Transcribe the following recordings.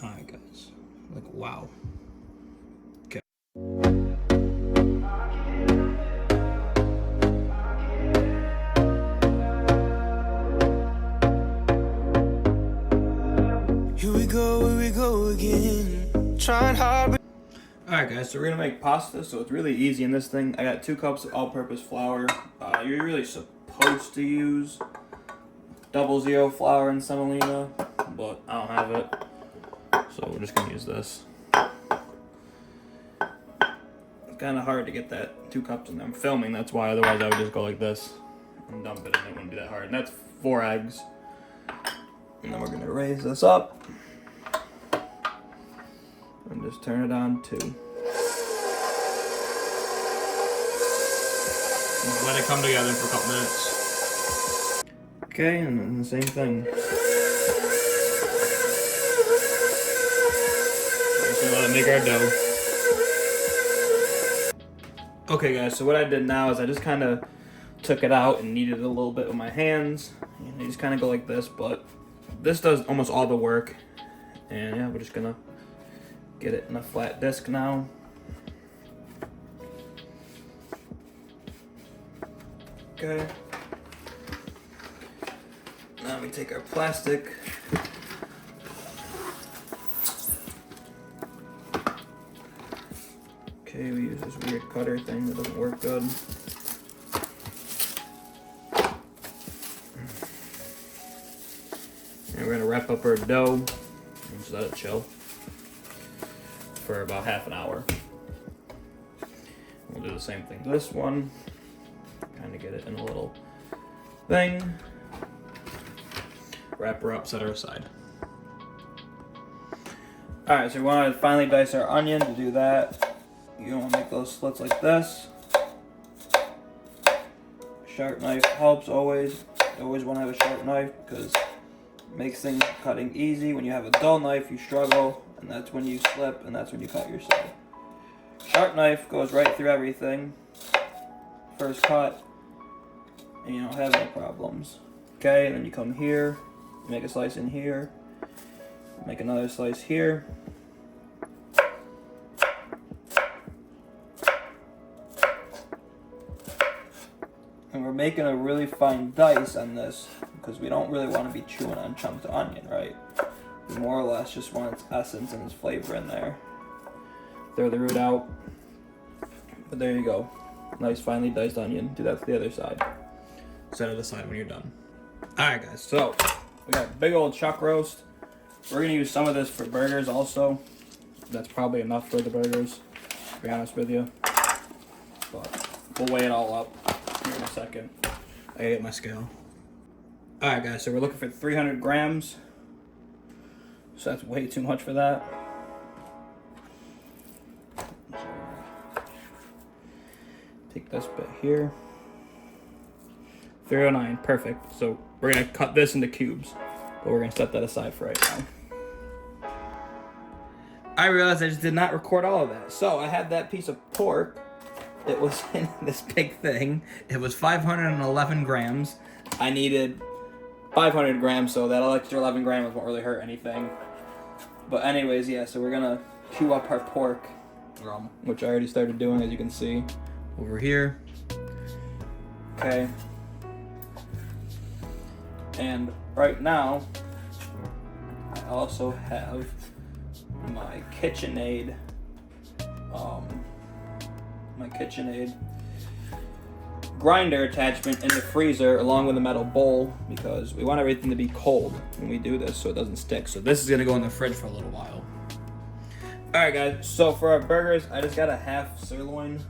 Alright guys, like wow. Okay. Here we go again. Trying hard. Alright guys, so we're gonna make pasta, so it's really easy in this thing. I got 2 cups of all-purpose flour. You're really supposed to use 00 flour and semolina, but I don't have it, so we're just gonna use this. It's kind of hard to get that 2 cups in there. I'm filming, that's why. Otherwise, I would just go like this and dump it, and it wouldn't be that hard. And that's 4 eggs. And then we're gonna raise this up and just turn it on 2. Let it come together for a couple minutes. Okay, and then the same thing. Just gonna let it make our dough. Okay guys, so what I did now is I just kind of took it out and kneaded it a little bit with my hands. And you just kind of go like this, but this does almost all the work. And yeah, we're just gonna get it in a flat disc now. Okay. Now we take our plastic. Okay, we use this weird cutter thing that doesn't work good. And we're gonna wrap up our dough and just let it chill for about half an hour. We'll do the same thing to this one. Kind of get it in a little thing. Wrap her up, set her aside. Alright, so we want to finally dice our onion. To do that, you don't want to make those slits like this. Sharp knife helps always. You always want to have a sharp knife because it makes things cutting easy. When you have a dull knife, you struggle, and that's when you slip, and that's when you cut yourself. Sharp knife goes right through everything. First cut, and you don't have any problems. Okay, and then you come here, make a slice in here, make another slice here. And we're making a really fine dice on this because we don't really want to be chewing on chunks of onion, right? We more or less just want its essence and its flavor in there. Throw the root out. But there you go. Nice finely diced onion. Do that to the other side. Set it aside when you're done. Alright guys, so we got a big old chuck roast. We're going to use some of this for burgers also. That's probably enough for the burgers, to be honest with you. But we'll weigh it all up here in a second. I gotta get my scale. Alright guys, so we're looking for 300 grams. So that's way too much for that. Take this bit here. 309, perfect. So we're gonna cut this into cubes, but we're gonna set that aside for right now. I realized I just did not record all of that. So I had that piece of pork. It was in this big thing. It was 511 grams. I needed 500 grams, so that extra 11 grams won't really hurt anything. But anyways, yeah, so we're gonna chew up our pork, which I already started doing, as you can see over here. Okay. And right now, I also have my KitchenAid, grinder attachment in the freezer along with a metal bowl because we want everything to be cold when we do this so it doesn't stick. So this is gonna go in the fridge for a little while. Alright guys, so for our burgers, I just got a half sirloin.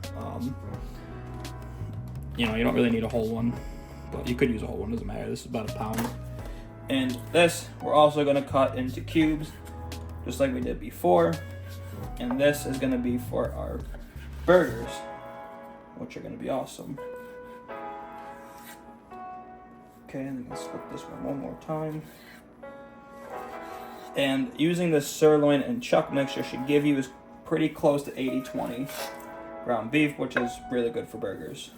You know, you don't really need a whole one, but you could use a whole one, doesn't matter. This is about 1 pound. And this, we're also gonna cut into cubes, just like we did before. And this is gonna be for our burgers, which are gonna be awesome. Okay, and then let's flip this one more time. And using this sirloin and chuck mixture should give you pretty close to 80-20 ground beef, which is really good for burgers.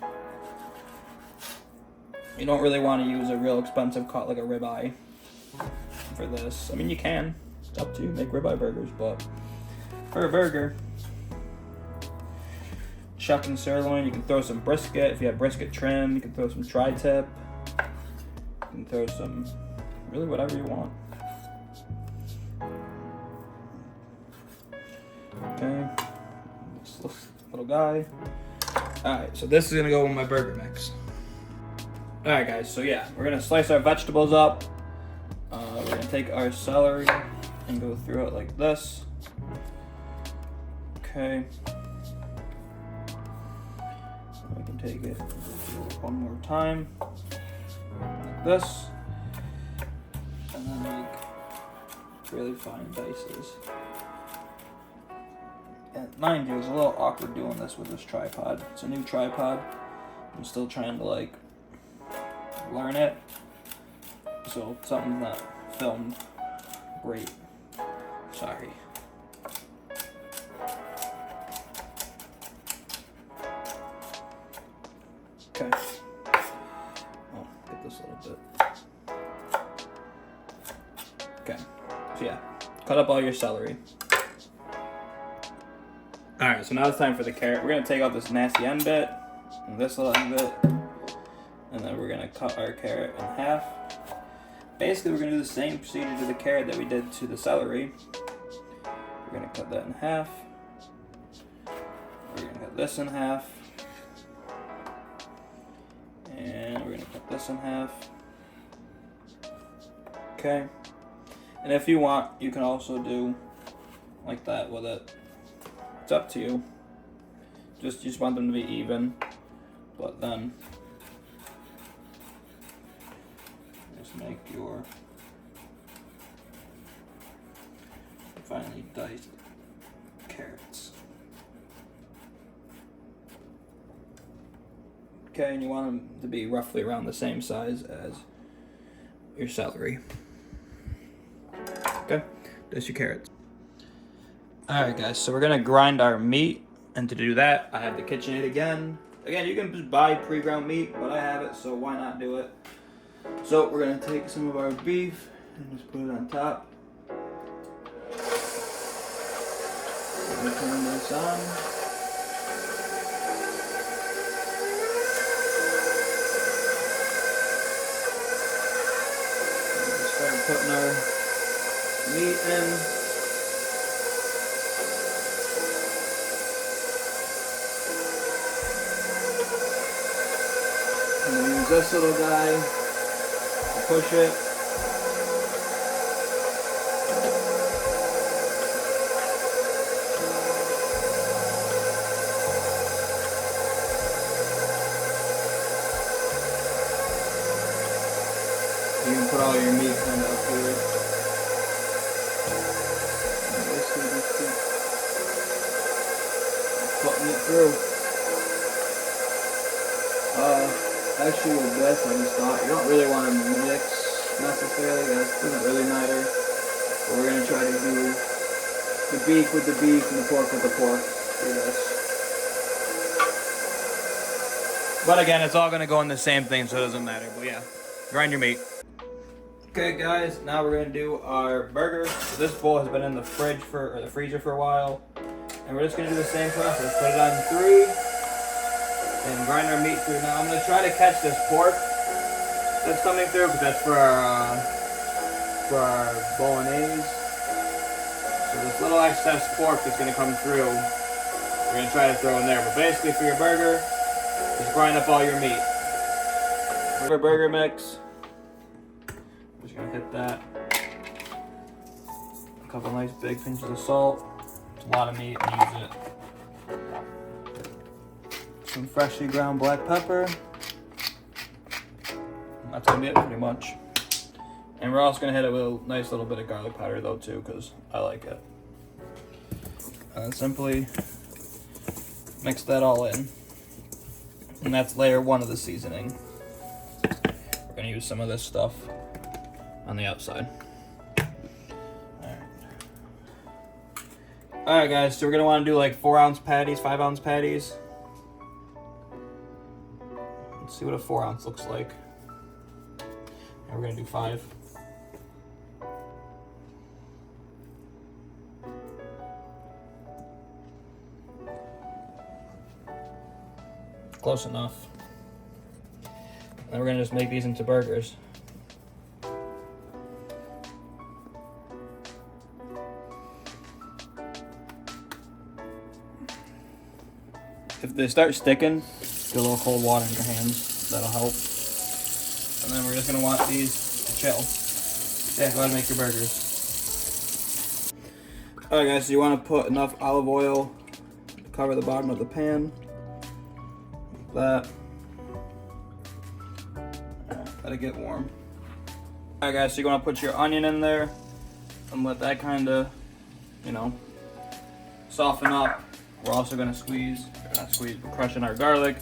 You don't really want to use a real expensive cut like a ribeye for this. I mean, you can. It's up to you. Make ribeye burgers, but for a burger, chuck in sirloin. You can throw some brisket if you have brisket trim. You can throw some tri-tip. You can throw some, really whatever you want. Okay, this little guy. Alright, so this is gonna go in my burger mix. Alright guys, so yeah, we're gonna slice our vegetables up. We're gonna take our celery and go through it like this. Okay. We can take it one more time, like this. And then make really fine dices. And mind you, it's a little awkward doing this with this tripod. It's a new tripod. I'm still trying to like learn it. So something's not filmed great. Sorry. Okay. Oh, get this a little bit. Okay. So yeah, cut up all your celery. Alright, so now it's time for the carrot. We're going to take out this nasty end bit, and this little end bit, and then we're going to cut our carrot in half. Basically, we're going to do the same procedure to the carrot that we did to the celery. We're going to cut that in half. We're going to cut this in half. And we're going to cut this in half. Okay. And if you want, you can also do like that with it. It's up to you. You just want them to be even, but then just make your finely diced carrots. Okay, and you want them to be roughly around the same size as your celery. Okay, there's your carrots. Alright guys, so we're gonna grind our meat, and to do that, I have the KitchenAid again. Again, you can just buy pre-ground meat, but I have it, so why not do it? So we're gonna take some of our beef and just put it on top. I'm gonna turn this on. Start putting our meat in. I'm going to use this little guy to push it. You can put all your meat kind of up here. Putting it through. Actually with this, I just thought, you don't really want to mix necessarily, that doesn't really matter. But we're going to try to do the beef with the beef and the pork with the pork for this. But again, it's all going to go in the same thing, so it doesn't matter. But yeah, grind your meat. Okay guys, now we're going to do our burger. So this bowl has been in the freezer for a while. And we're just going to do the same process. Put it on 3. And grind our meat through. Now I'm going to try to catch this pork that's coming through, because that's for our Bolognese. So this little excess pork that's going to come through, we're going to try to throw in there. But basically for your burger, just grind up all your meat. For our burger mix, I'm just going to hit that. A couple nice big pinches of salt. It's a lot of meat, and use it. Some freshly ground black pepper. That's gonna be it pretty much. And we're also gonna hit it with a nice little bit of garlic powder though too, because I like it. And simply mix that all in. And that's layer 1 of the seasoning. We're gonna use some of this stuff on the outside. Alright guys, so we're gonna wanna do like 4-ounce patties, 5-ounce patties. See what a 4-ounce looks like. And we're gonna do 5. close enough. And we're gonna just make these into burgers. If they start sticking, get a little cold water in your hands. That'll help. And then we're just gonna want these to chill. Yeah, go ahead and make your burgers. Alright guys, so you want to put enough olive oil to cover the bottom of the pan. Like that. Let it get warm. Alright guys, so you want to put your onion in there and let that kind of, you know, soften up. We're also going to we're crushing our garlic.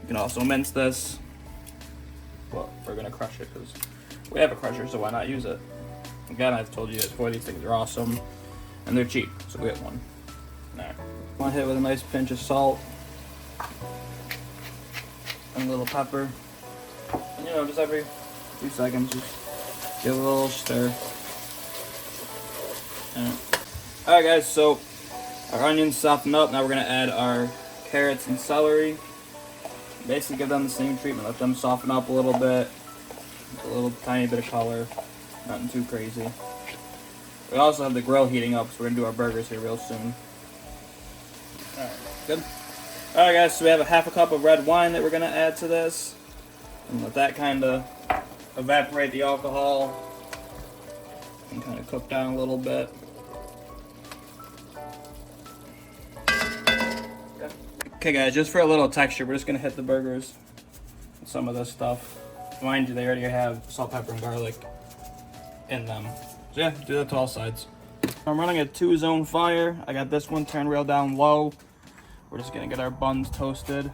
You can also mince this. But we're going to crush it because we have a crusher, so why not use it? Again, I've told you guys before, these things are awesome. And they're cheap, so we get one. Alright. I want to hit it with a nice pinch of salt. And a little pepper. And you know, just every few seconds, just give it a little stir. Alright guys, so our onions soften up. Now we're going to add our carrots and celery. Basically give them the same treatment. Let them soften up a little bit. A little tiny bit of color. Nothing too crazy. We also have the grill heating up, so we're going to do our burgers here real soon. Alright, good. Alright guys, so we have a half a cup of red wine that we're going to add to this. And let that kind of evaporate the alcohol. And kind of cook down a little bit. Okay guys, just for a little texture, we're just going to hit the burgers with some of this stuff. Mind you, they already have salt, pepper, and garlic in them. So yeah, do that to all sides. I'm running a 2-zone fire. I got this one turned real down low. We're just gonna get our buns toasted.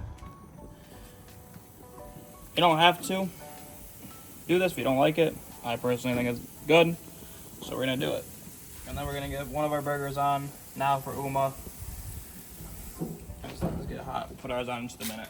You don't have to do this if you don't like it. I personally think it's good, so we're gonna do it. And then we're gonna get one of our burgers on now for Uma. Just let this get hot. We'll put ours on in just a minute.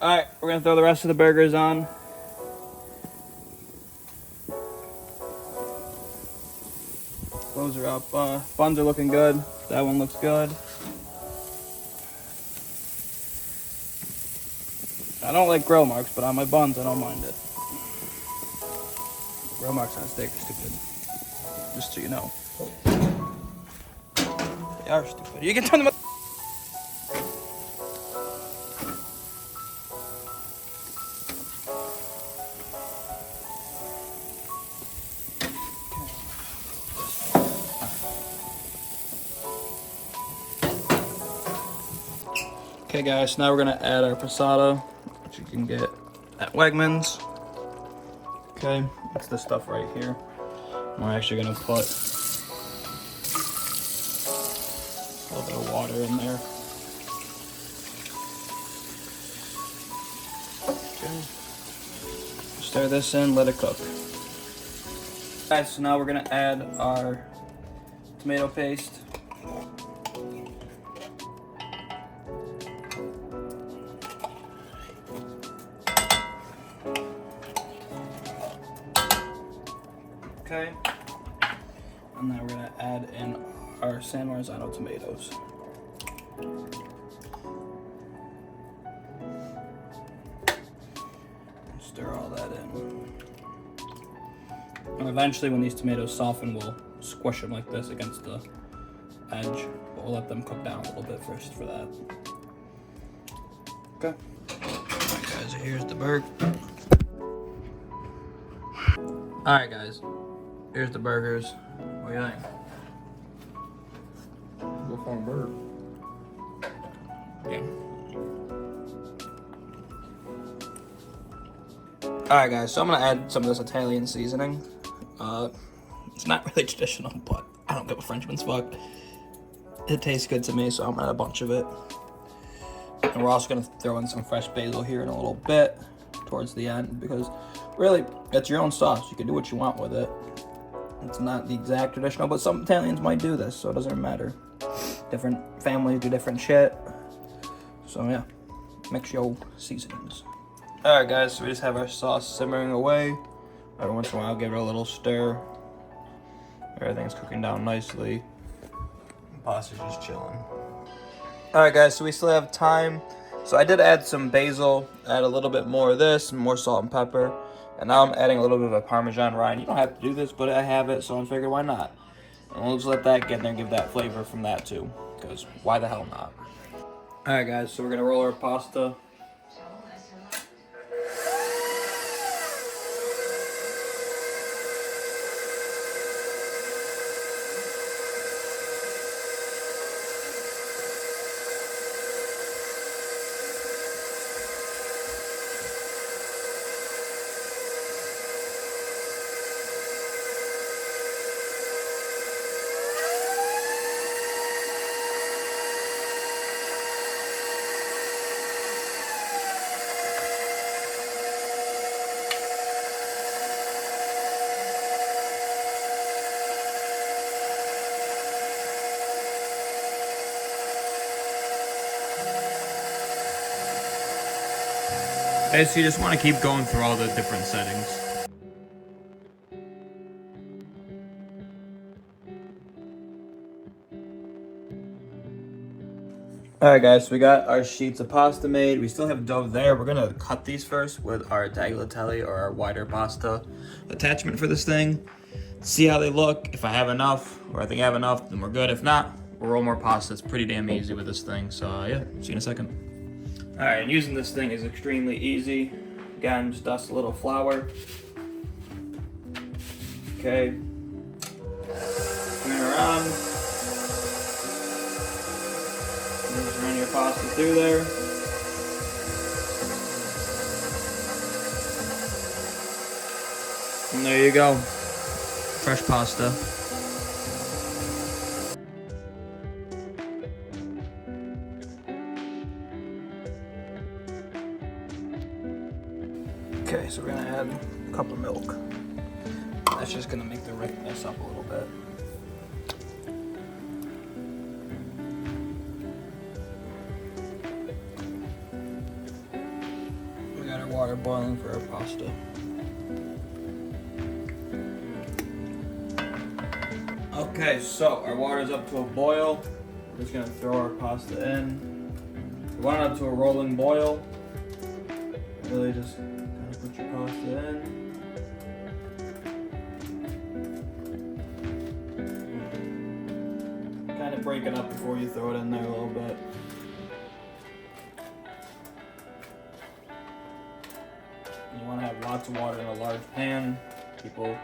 Alright, we're going to throw the rest of the burgers on. Those are up. Buns are looking good. That one looks good. I don't like grill marks, but on my buns, I don't mind it. Grill marks on a steak are stupid. Just so you know. They are stupid. You can turn them up. Okay guys, now we're gonna add our passata, which you can get at Wegmans. Okay, it's this stuff right here. We're actually gonna put a little bit of water in there. Okay. Stir this in, let it cook. Alright, so now we're gonna add our tomato paste. Okay, and then we're gonna add in our San Marzano tomatoes. Stir all that in. And eventually when these tomatoes soften, we'll squish them like this against the edge. But we'll let them cook down a little bit first for that. Okay. Alright guys, here's the burger. Alright guys. Here's the burgers. What do you think? Go for a burger. Yeah. Alright guys, so I'm gonna add some of this Italian seasoning. It's not really traditional, but I don't give a Frenchman's fuck. It tastes good to me, so I'm gonna add a bunch of it. And we're also gonna throw in some fresh basil here in a little bit towards the end because we're really, it's your own sauce. You can do what you want with it. It's not the exact traditional, but some Italians might do this, so it doesn't really matter. Different families do different shit. So yeah, mix your seasonings. Alright guys, so we just have our sauce simmering away. Every once in a while, give it a little stir. Everything's cooking down nicely. Pasta's just chilling. Alright guys, so we still have time. So I did add some basil, add a little bit more of this, more salt and pepper. And now I'm adding a little bit of a Parmesan rind. You don't have to do this, but I have it, so I figured why not? And we'll just let that get in there and give that flavor from that too. Because why the hell not? Alright guys, so we're gonna roll our pasta. So you just want to keep going through all the different settings. Alright guys, so we got our sheets of pasta made. We still have dough there. We're gonna cut these first with our tagliatelle or our wider pasta attachment for this thing. See how they look. If I have enough, or I think I have enough, then we're good. If not, we'll roll more pasta. It's pretty damn easy with this thing. So yeah, see you in a second. Alright, and using this thing is extremely easy. Again, just dust a little flour. Okay. Turn it around. Just run your pasta through there. And there you go. Fresh pasta. Okay, so we're gonna add a cup of milk. That's just gonna make the thickness up a little bit. We got our water boiling for our pasta. Okay, so our water's up to a boil. We're just gonna throw our pasta in. We want it up to a rolling boil. Really just put your pasta in. Kind of break it up before you throw it in there a little bit. You want to have lots of water in a large pan. Don't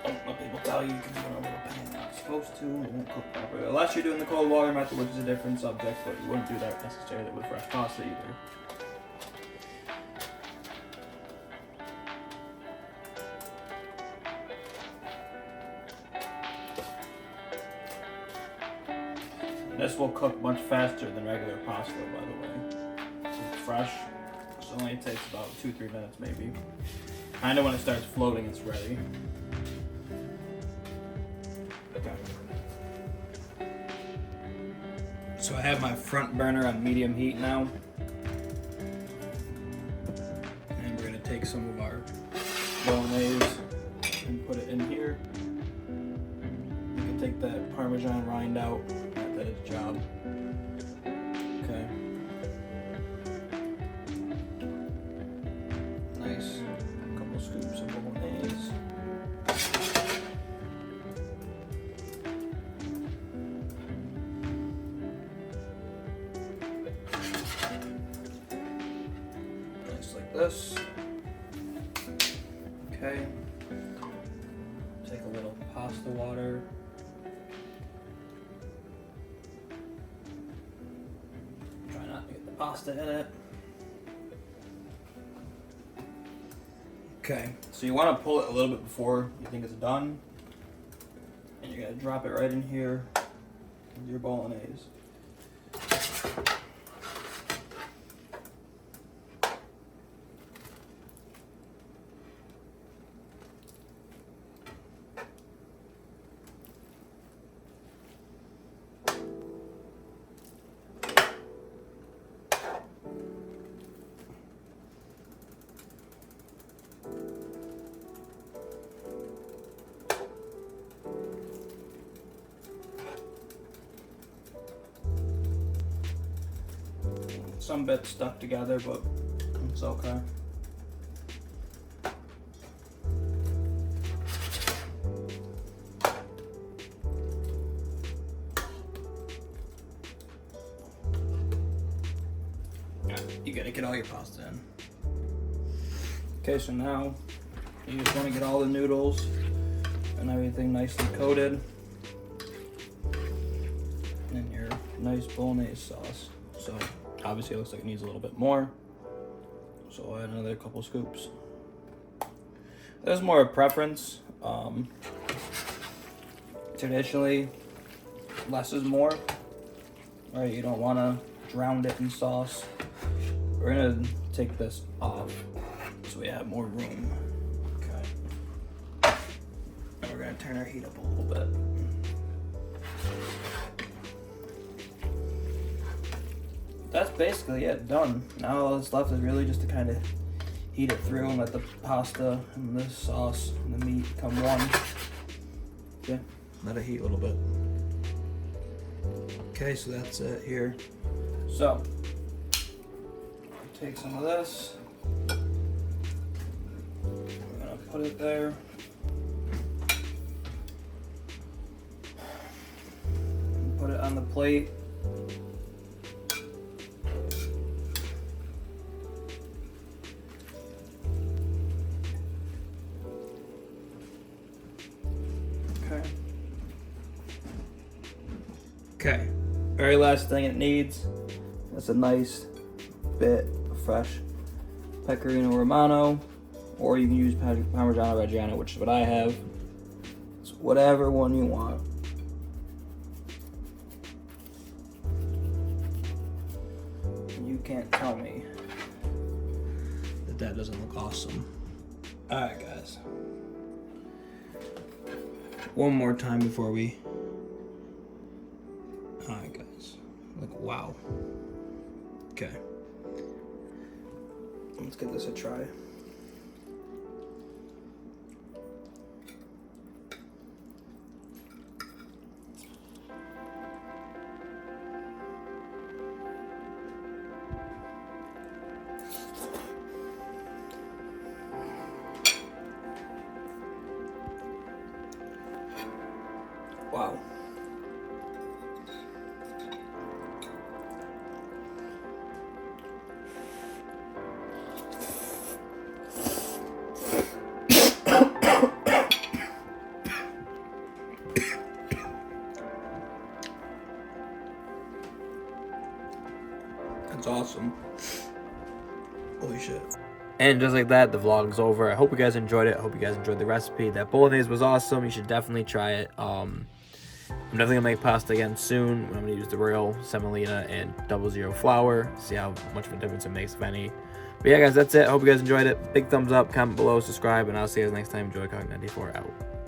let people tell you can do it in a little pan. You're not supposed to. It won't cook properly. Unless you're doing the cold water method, which is a different subject, but you wouldn't do that necessarily with fresh pasta either. This will cook much faster than regular pasta, by the way. It's fresh, so it only takes about 2-3 minutes maybe. Kinda when it starts floating, it's ready. Okay. So I have my front burner on medium heat now. And we're gonna take some of our Bolognese and put it in here. You can take that Parmesan rind out. That its job. Okay. Nice. A couple scoops of Bolognese. Nice like this. Okay. Take a little pasta water. Pasta in it. Okay, so you want to pull it a little bit before you think it's done, and you're gonna drop it right in here with your Bolognese. Some bits stuck together, but it's okay. You gotta get all your pasta in. Okay, so now you just want to get all the noodles and everything nicely coated in your nice Bolognese sauce. So obviously it looks like it needs a little bit more, so I'll add another couple scoops. There's more of a preference. Traditionally, less is more. Right? You don't want to drown it in sauce. We're gonna take this off so we have more room. Okay. And we're gonna turn our heat up a little bit. That's basically it, done. Now all that's left is really just to kind of heat it through and let the pasta and the sauce and the meat become one. Okay, let it heat a little bit. Okay, so that's it here. So, take some of this. We're gonna put it there. Put it on the plate. Okay, very last thing it needs is a nice bit of fresh pecorino romano, or you can use Parmigiano Reggiano, which is what I have. It's whatever one you want. And you can't tell me that that doesn't look awesome. Alright guys, one more time before we... Alright guys, like wow. Okay, let's give this a try. Wow. That's awesome. Holy shit. And just like that, the vlog's over. I hope you guys enjoyed it. I hope you guys enjoyed the recipe. That Bolognese was awesome. You should definitely try it. I'm definitely gonna make pasta again soon. I'm gonna use the real semolina and 00 flour. See how much of a difference it makes, if any. But yeah, guys, that's it. I hope you guys enjoyed it. Big thumbs up, comment below, subscribe, and I'll see you guys next time. Joy Cog 94 out.